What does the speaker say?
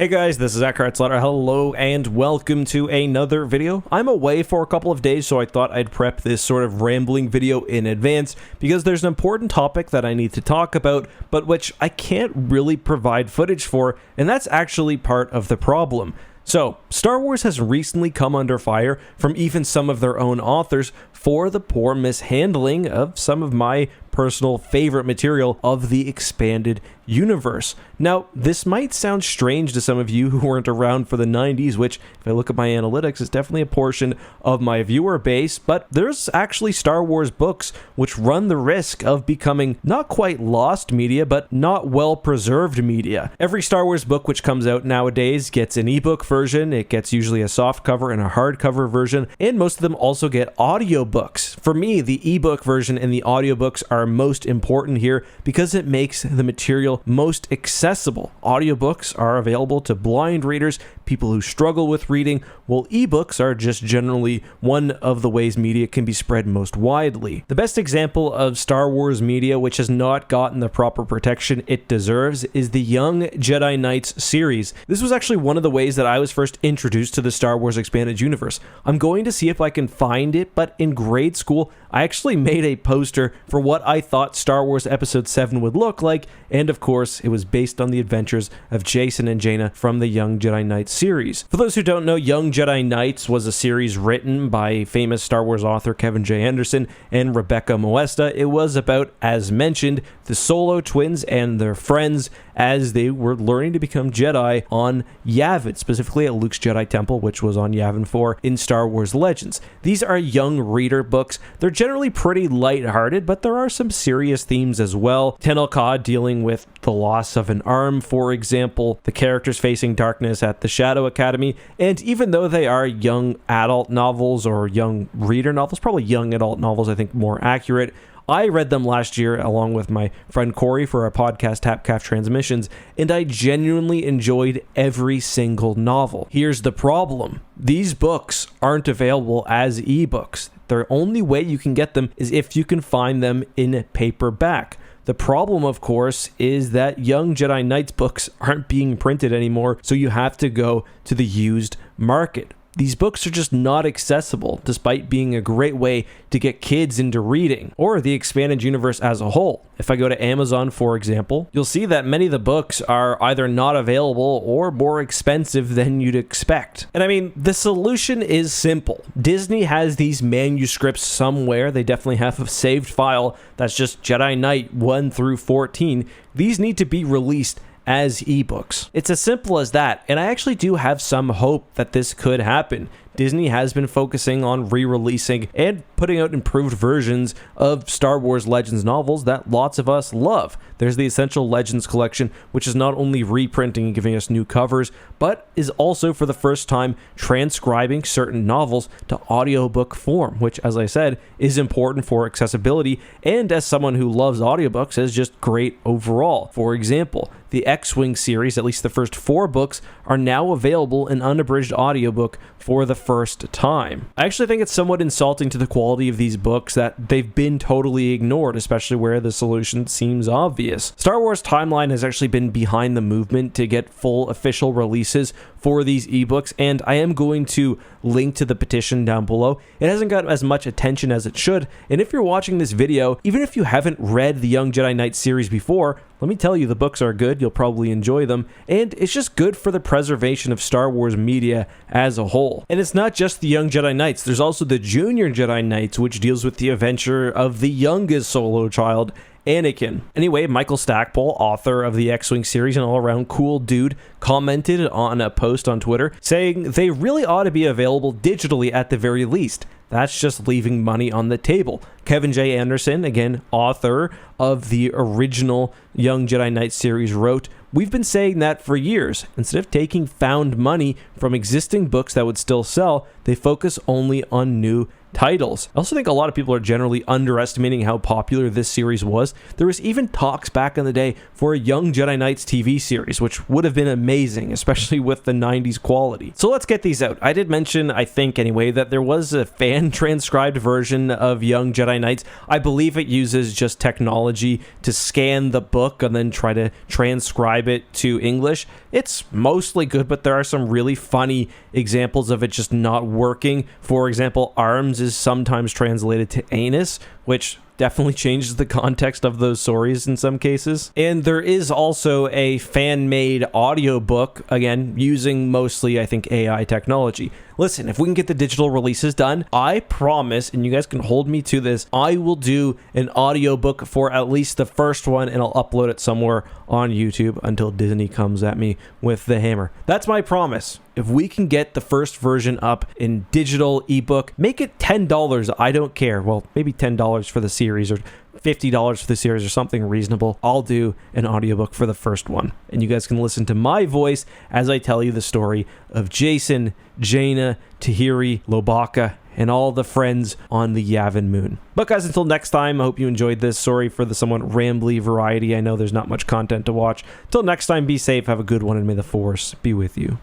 Hey guys, this is Eckhart Slaughter. Hello and welcome to another video. I'm away for a couple of days, so I thought I'd prep this sort of rambling video in advance because there's an important topic that I need to talk about, but which I can't really provide footage for, and that's actually part of the problem. So, Star Wars has recently come under fire from even some of their own authors for the poor mishandling of some of my personal favorite material of the expanded universe. Now, this might sound strange to some of you who weren't around for the 90s, which, if I look at my analytics, is definitely a portion of my viewer base, but there's actually Star Wars books which run the risk of becoming not quite lost media, but not well-preserved media. Every Star Wars book which comes out nowadays gets an ebook version, it gets usually a softcover and a hardcover version, and most of them also get audiobooks. For me, the ebook version and the audiobooks are most important here because it makes the material most accessible. Audiobooks are available to blind readers, people who struggle with reading, while ebooks are just generally one of the ways media can be spread most widely. The best example of Star Wars media which has not gotten the proper protection it deserves is the Young Jedi Knights series. This was actually one of the ways that I was first introduced to the Star Wars expanded universe. I'm going to see if I can find it, but in grade school, I actually made a poster for what I thought Star Wars Episode 7 would look like, and of course, it was based on the adventures of Jason and Jaina from the Young Jedi Knights series. For those who don't know, Young Jedi Knights was a series written by famous Star Wars author Kevin J. Anderson and Rebecca Moesta. It was about, as mentioned, the Solo twins and their friends as they were learning to become Jedi on Yavin, specifically at Luke's Jedi Temple, which was on Yavin 4 in Star Wars Legends. These are young reader books. They're generally pretty lighthearted, but there are some serious themes as well. Tenel Ka dealing with the loss of an arm, for example, the characters facing darkness at the Shadow Academy, and even though they are young adult novels or young reader novels, probably young adult novels, I think more accurate, I read them last year along with my friend Corey for our podcast Tapcaf Transmissions, and I genuinely enjoyed every single novel. Here's the problem. These books aren't available as ebooks. The only way you can get them is if you can find them in paperback. The problem, of course, is that Young Jedi Knights books aren't being printed anymore, so you have to go to the used market. These books are just not accessible, despite being a great way to get kids into reading, or the expanded universe as a whole. If I go to Amazon, for example, you'll see that many of the books are either not available or more expensive than you'd expect. And I mean, the solution is simple. Disney has these manuscripts somewhere. They definitely have a saved file that's just Jedi Knight 1 through 14. These need to be released as ebooks. It's as simple as that, and I actually do have some hope that this could happen. Disney has been focusing on re-releasing and putting out improved versions of Star Wars Legends novels that lots of us love. There's the Essential Legends collection, which is not only reprinting and giving us new covers, but is also for the first time transcribing certain novels to audiobook form, which, as I said, is important for accessibility, and as someone who loves audiobooks, is just great overall. For example, the X-Wing series, at least the first 4 books, are now available in unabridged audiobook for the first time. I actually think it's somewhat insulting to the quality of these books that they've been totally ignored, especially where the solution seems obvious. Star Wars Timeline has actually been behind the movement to get full official releases for these ebooks, and I am going to link to the petition down below. It hasn't got as much attention as it should, and if you're watching this video, even if you haven't read the Young Jedi Knights series before, let me tell you, the books are good, you'll probably enjoy them, and it's just good for the preservation of Star Wars media as a whole. And it's not just the Young Jedi Knights, there's also the Junior Jedi Knights, which deals with the adventure of the youngest solo child, Anakin. Anyway, Michael Stackpole, author of the X-Wing series and all-around cool dude, commented on a post on Twitter saying they really ought to be available digitally at the very least. That's just leaving money on the table. Kevin J. Anderson, again, author of the original Young Jedi Knights series, wrote, "We've been saying that for years. Instead of taking found money from existing books that would still sell, they focus only on new titles. I also think a lot of people are generally underestimating how popular this series was. There was even talks back in the day for a Young Jedi Knights TV series, which would have been amazing, especially with the 90s quality. So let's get these out. I did mention, I think anyway, that there was a fan-transcribed version of Young Jedi Knights. I believe it uses just technology to scan the book and then try to transcribe it to English. It's mostly good, but there are some really funny examples of it just not working. For example, arms is sometimes translated to anus, which definitely changes the context of those stories in some cases. And there is also a fan-made audiobook, again, using mostly, I think, AI technology. Listen, if we can get the digital releases done, I promise, and you guys can hold me to this, I will do an audiobook for at least the first one, and I'll upload it somewhere on YouTube until Disney comes at me with the hammer. That's my promise. If we can get the first version up in digital ebook, make it $10. I don't care. Well, maybe $10 for the series or $50 for the series or something reasonable. I'll do an audiobook for the first one. And you guys can listen to my voice as I tell you the story of Jason, Jaina, Tahiri, Lobaka, and all the friends on the Yavin Moon. But guys, until next time, I hope you enjoyed this. Sorry for the somewhat rambly variety. I know there's not much content to watch. Until next time, be safe, have a good one, and may the Force be with you.